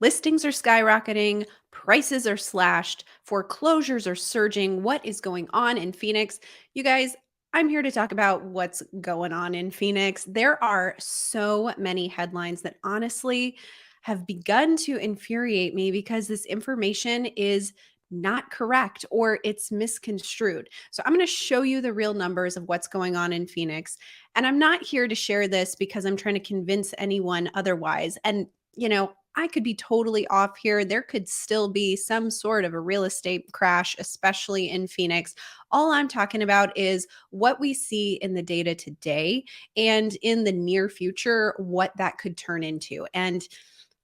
Listings are skyrocketing, prices are slashed, foreclosures are surging. What is going on in Phoenix? You guys, I'm here to talk about what's going on in Phoenix. There are so many headlines that honestly have begun to infuriate me because this information is not correct or it's misconstrued. So, I'm going to show you the real numbers of what's going on in Phoenix. And I'm not here to share this because I'm trying to convince anyone otherwise. And I could be totally off here. There could still be some sort of a real estate crash, especially in Phoenix. All I'm talking about is what we see in the data today and in the near future, what that could turn into. And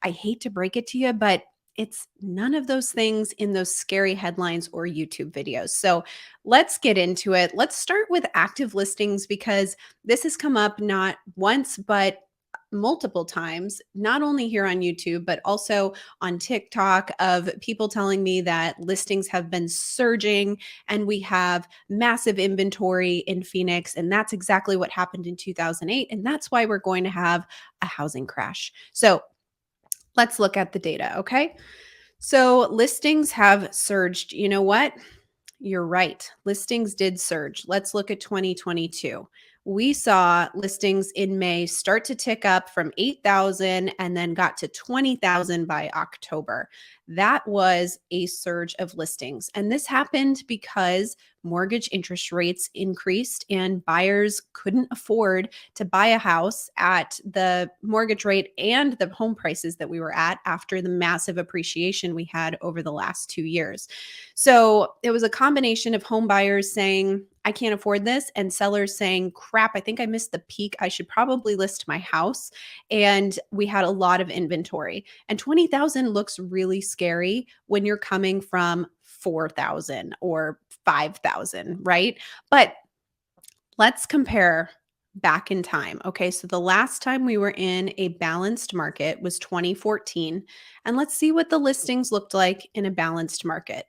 I hate to break it to you, but it's none of those things in those scary headlines or YouTube videos. So let's get into it. Let's start with active listings because this has come up not once, but multiple times, not only here on YouTube, but also on TikTok, of people telling me that listings have been surging and we have massive inventory in Phoenix. And that's exactly what happened in 2008. And that's why we're going to have a housing crash. So let's look at the data, okay? So listings have surged. You know what? You're right. Listings did surge. Let's look at 2022. We saw listings in May start to tick up from 8,000 and then got to 20,000 by October. That was a surge of listings. And this happened because mortgage interest rates increased and buyers couldn't afford to buy a house at the mortgage rate and the home prices that we were at after the massive appreciation we had over the last 2 years. So it was a combination of home buyers saying, I can't afford this, and sellers saying, crap, I think I missed the peak. I should probably list my house. And we had a lot of inventory. And 20,000 looks really scary when you're coming from 4,000 or 5,000, right? But let's compare back in time. Okay, so the last time we were in a balanced market was 2014. And let's see what the listings looked like in a balanced market.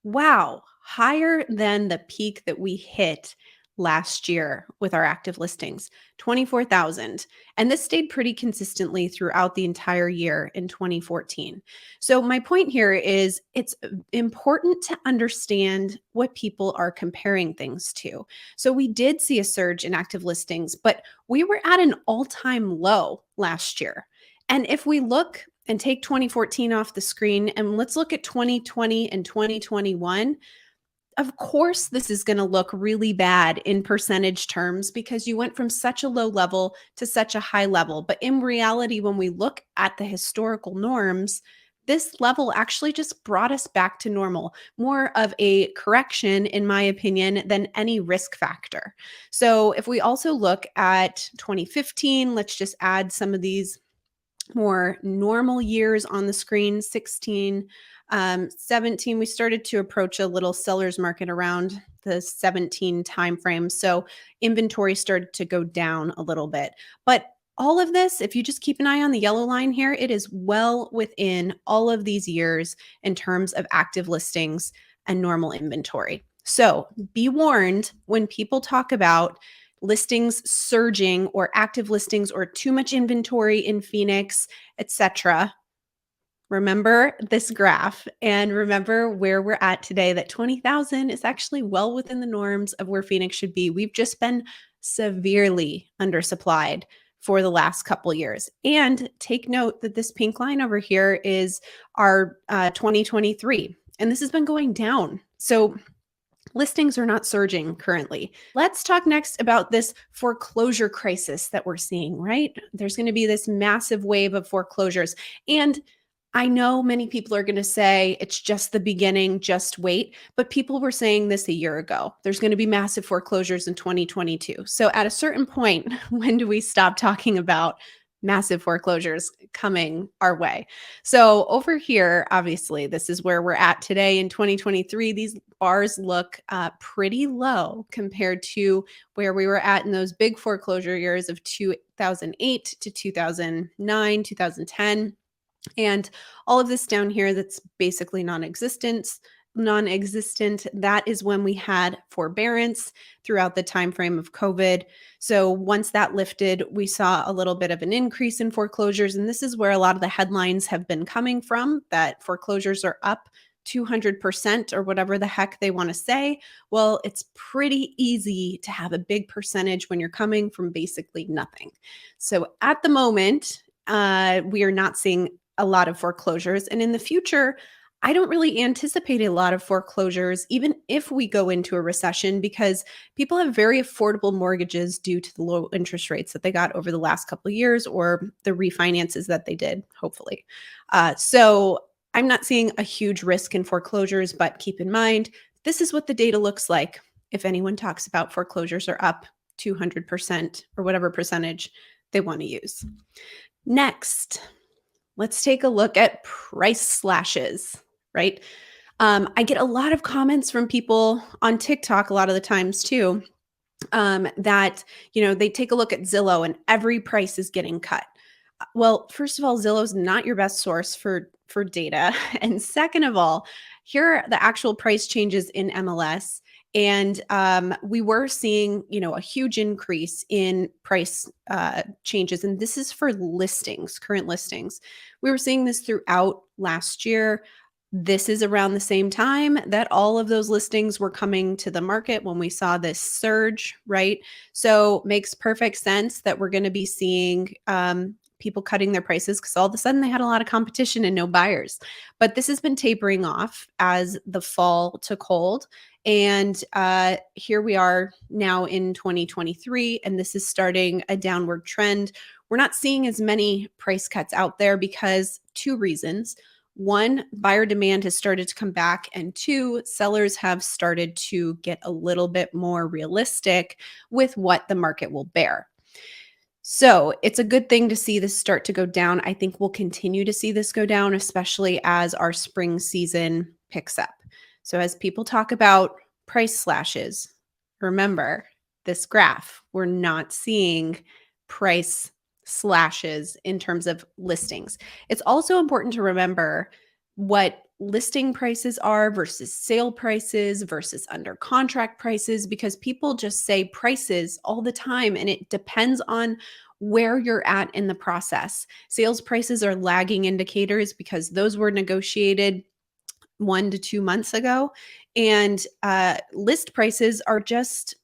Wow, higher than the peak that we hit last year with our active listings, 24,000. And this stayed pretty consistently throughout the entire year in 2014. So, my point here is it's important to understand what people are comparing things to. So, we did see a surge in active listings, but we were at an all time low last year. And if we look and take 2014 off the screen and let's look at 2020 and 2021, of course, this is going to look really bad in percentage terms because you went from such a low level to such a high level. But in reality, when we look at the historical norms, this level actually just brought us back to normal, more of a correction, in my opinion, than any risk factor. So if we also look at 2015, let's just add some of these more normal years on the screen. 16, 17, we started to approach a little seller's market around the 17 timeframe. So inventory started to go down a little bit. But all of this, if you just keep an eye on the yellow line here, it is well within all of these years in terms of active listings and normal inventory. So be warned when people talk about listings surging or active listings or too much inventory in Phoenix, etc. Remember this graph and remember where we're at today, that 20,000 is actually well within the norms of where Phoenix should be. We've just been severely undersupplied for the last couple years. And take note that this pink line over here is our 2023, and this has been going down. So listings are not surging currently. Let's talk next about this foreclosure crisis that we're seeing, right? There's going to be this massive wave of foreclosures. And I know many people are going to say it's just the beginning, just wait. But people were saying this a year ago. There's going to be massive foreclosures in 2022. So at a certain point, when do we stop talking about massive foreclosures coming our way? So over here, obviously, this is where we're at today in 2023. These bars look pretty low compared to where we were at in those big foreclosure years of 2008 to 2009, 2010. And all of this down here that's basically non-existent non-existent. That is when we had forbearance throughout the time frame of COVID. So once that lifted, we saw a little bit of an increase in foreclosures, and this is where a lot of the headlines have been coming from, that foreclosures are up 200% or whatever the heck they want to say. Well, it's pretty easy to have a big percentage when you're coming from basically nothing. So at the moment, we are not seeing a lot of foreclosures. And in the future, I don't really anticipate a lot of foreclosures, even if we go into a recession, because people have very affordable mortgages due to the low interest rates that they got over the last couple of years or the refinances that they did, hopefully. So I'm not seeing a huge risk in foreclosures, but keep in mind, this is what the data looks like. If anyone talks about foreclosures are up 200% or whatever percentage they want to use. Next, let's take a look at price slashes, right? I get a lot of comments from people on TikTok a lot of the times too, that, they take a look at Zillow and every price is getting cut. Well, first of all, Zillow's not your best source for data. And second of all, here are the actual price changes in MLS. And we were seeing, a huge increase in price changes. And this is for listings, current listings. We were seeing this throughout last year. This is around the same time that all of those listings were coming to the market when we saw this surge, right? So makes perfect sense that we're going to be seeing people cutting their prices because all of a sudden they had a lot of competition and no buyers. But this has been tapering off as the fall took hold. And here we are now in 2023, and this is starting a downward trend. We're not seeing as many price cuts out there because two reasons. One, buyer demand has started to come back. And two, sellers have started to get a little bit more realistic with what the market will bear. So it's a good thing to see this start to go down. I think we'll continue to see this go down, especially as our spring season picks up. So as people talk about price slashes, remember this graph, we're not seeing price slashes in terms of listings. It's also important to remember what listing prices are versus sale prices versus under contract prices, because people just say prices all the time and it depends on where you're at in the process. Sales prices are lagging indicators because those were negotiated 1 to 2 months ago, and list prices are just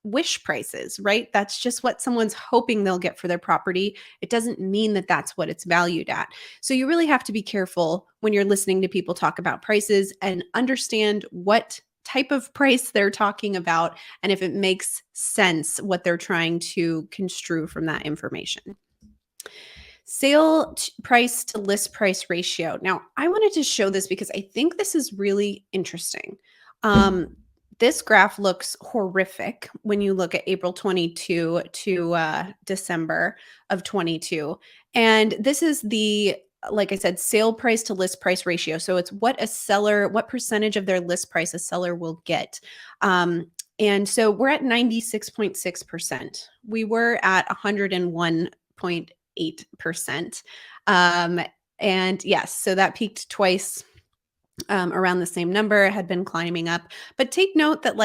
wish prices, right? That's just what someone's hoping they'll get for their property. It doesn't mean that that's what it's valued at. So you really have to be careful when you're listening to people talk about prices and understand what type of price they're talking about and if it makes sense what they're trying to construe from that information. Price to list price ratio. Now, I wanted to show this because I think this is really interesting. This graph looks horrific when you look at April 22 to December of 22. And this is the, like I said, sale price to list price ratio. So it's what percentage of their list price a seller will get. And so we're at 96.6%. We were at 101.8%. And yes, so that peaked twice around the same number, had been climbing up. But take note that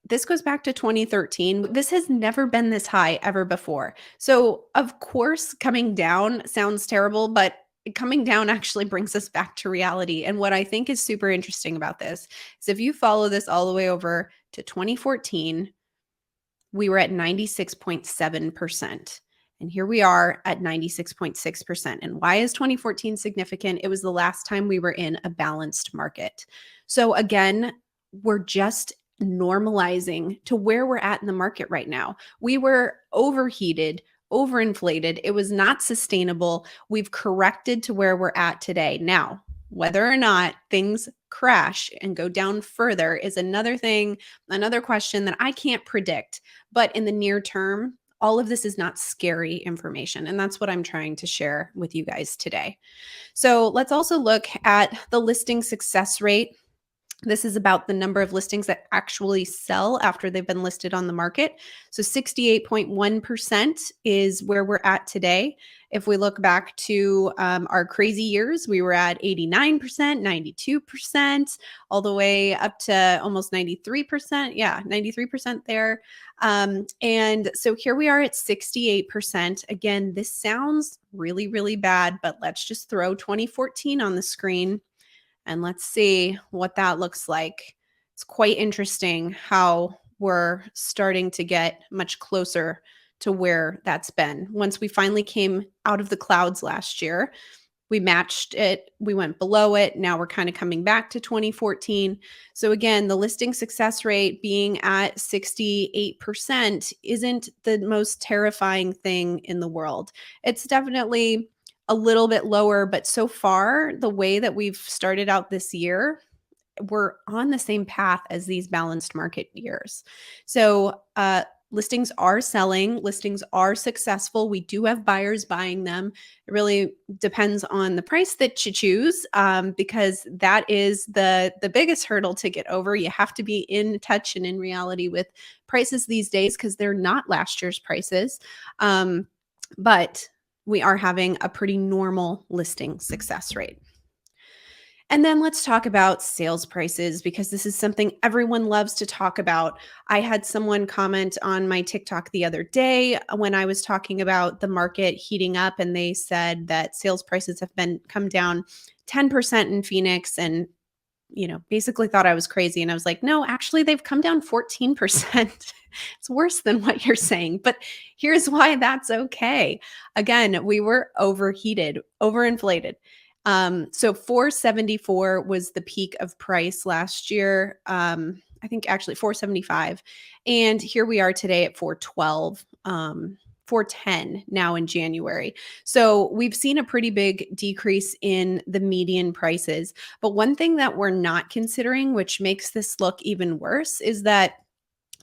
this goes back to 2013. This has never been this high ever before. So of course, coming down sounds terrible, but coming down actually brings us back to reality. And what I think is super interesting about this is if you follow this all the way over to 2014, we were at 96.7%. And here we are at 96.6%. And why is 2014 significant? It was the last time we were in a balanced market. So again, we're just normalizing to where we're at in the market right now. We were overheated, overinflated. It was not sustainable. We've corrected to where we're at today. Now, whether or not things crash and go down further is another thing, another question that I can't predict. But in the near term, all of this is not scary information. And that's what I'm trying to share with you guys today. So let's also look at the listing success rate. This is about the number of listings that actually sell after they've been listed on the market. So 68.1% is where we're at today. If we look back to our crazy years, we were at 89%, 92%, all the way up to almost 93%. Yeah, 93% there. And so here we are at 68%. Again, this sounds really, really bad, but let's just throw 2014 on the screen and let's see what that looks like. It's quite interesting how we're starting to get much closer to where that's been. Once we finally came out of the clouds last year, we matched it, we went below it. Now we're kind of coming back to 2014. So again, the listing success rate being at 68% isn't the most terrifying thing in the world. It's definitely a little bit lower, but so far, the way that we've started out this year, we're on the same path as these balanced market years. So, listings are selling, listings are successful. We do have buyers buying them. It really depends on the price that you choose, because that is the biggest hurdle to get over. You have to be in touch and in reality with prices these days because they're not last year's prices. But we are having a pretty normal listing success rate. And then let's talk about sales prices because this is something everyone loves to talk about. I had someone comment on my TikTok the other day when I was talking about the market heating up, and they said that sales prices have been come down 10% in Phoenix, and basically thought I was crazy. And I was like, no, actually, they've come down 14%. It's worse than what you're saying. But here's why that's okay. Again, we were overheated, overinflated. So 474 was the peak of price last year. I think actually 475. And here we are today at 412. 410 now in January. So we've seen a pretty big decrease in the median prices. But one thing that we're not considering, which makes this look even worse, is that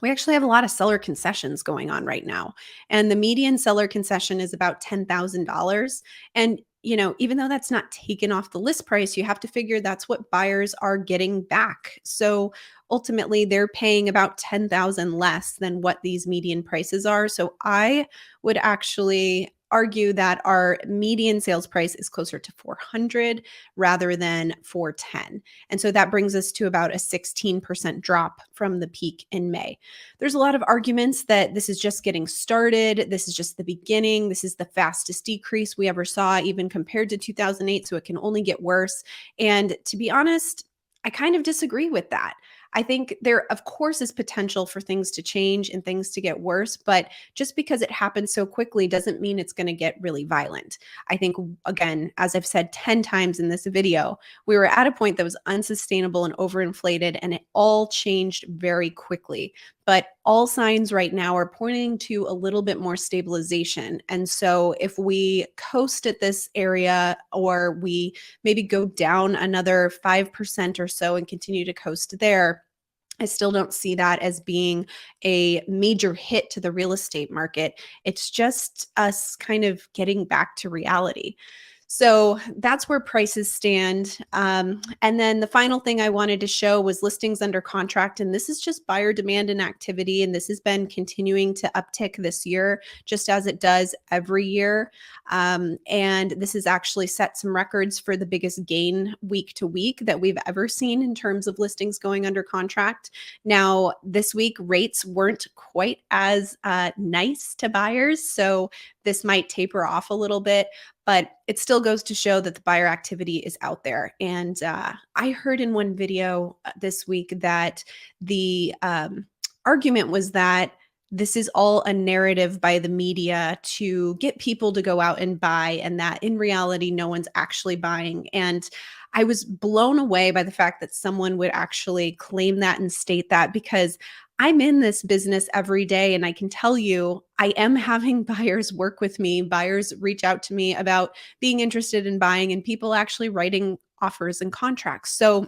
we actually have a lot of seller concessions going on right now. And the median seller concession is about $10,000. And even though that's not taken off the list price, you have to figure that's what buyers are getting back. So ultimately, they're paying about 10,000 less than what these median prices are. So I would actually argue that our median sales price is closer to 400 rather than 410. And so that brings us to about a 16% drop from the peak in May. There's a lot of arguments that this is just getting started. This is just the beginning. This is the fastest decrease we ever saw, even compared to 2008. So it can only get worse. And to be honest, I kind of disagree with that. I think there, of course, is potential for things to change and things to get worse, but just because it happens so quickly doesn't mean it's going to get really violent. I think, again, as I've said 10 times in this video, we were at a point that was unsustainable and overinflated, and it all changed very quickly. But all signs right now are pointing to a little bit more stabilization. And so if we coast at this area, or we maybe go down another 5% or so and continue to coast there, I still don't see that as being a major hit to the real estate market. It's just us kind of getting back to reality. So that's where prices stand. And then the final thing I wanted to show was listings under contract. And this is just buyer demand and activity. And this has been continuing to uptick this year, just as it does every year. And this has actually set some records for the biggest gain week to week that we've ever seen in terms of listings going under contract. Now, this week, rates weren't quite as nice to buyers. So this might taper off a little bit, but it still goes to show that the buyer activity is out there. And I heard in one video this week that the argument was that this is all a narrative by the media to get people to go out and buy, and that in reality, no one's actually buying. And I was blown away by the fact that someone would actually claim that and state that, because I'm in this business every day, and I can tell you, I am having buyers work with me. Buyers reach out to me about being interested in buying, and people actually writing offers and contracts. So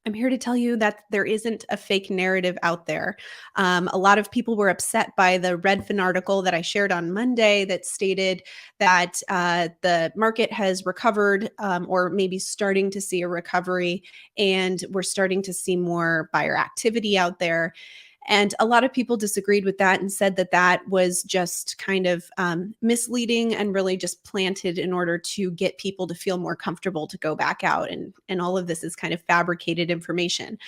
I'm here to tell you that there isn't a fake narrative out there. A lot of people were upset by the Redfin article that I shared on Monday that stated that the market has recovered, or maybe starting to see a recovery, and we're starting to see more buyer activity out there. And a lot of people disagreed with that and said that that was just kind of misleading and really just planted in order to get people to feel more comfortable to go back out. And all of this is kind of fabricated information.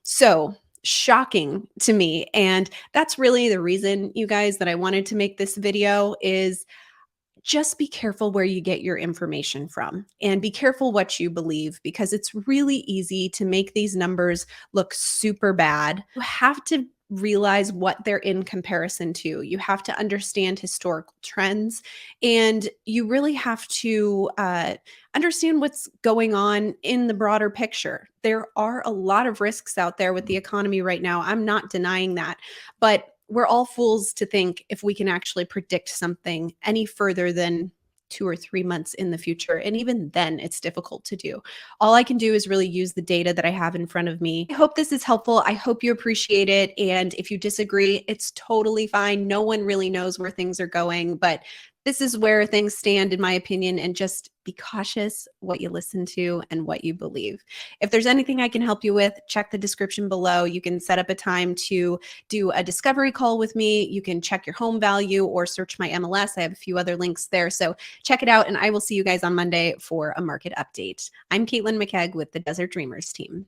So shocking to me. And that's really the reason, you guys, that I wanted to make this video is just be careful where you get your information from and be careful what you believe because it's really easy to make these numbers look super bad. You have to realize what they're in comparison to. You have to understand historical trends and you really have to understand what's going on in the broader picture. There are a lot of risks out there with the economy right now. I'm not denying that. But we're all fools to think if we can actually predict something any further than 2 or 3 months in the future. And even then, it's difficult to do. All I can do is really use the data that I have in front of me. I hope this is helpful. I hope you appreciate it. And if you disagree, it's totally fine. No one really knows where things are going, but this is where things stand, in my opinion, and just be cautious what you listen to and what you believe. If there's anything I can help you with, check the description below. You can set up a time to do a discovery call with me. You can check your home value or search my MLS. I have a few other links there. So check it out, and I will see you guys on Monday for a market update. I'm Caitlin McKegg with the Desert Dreamers team.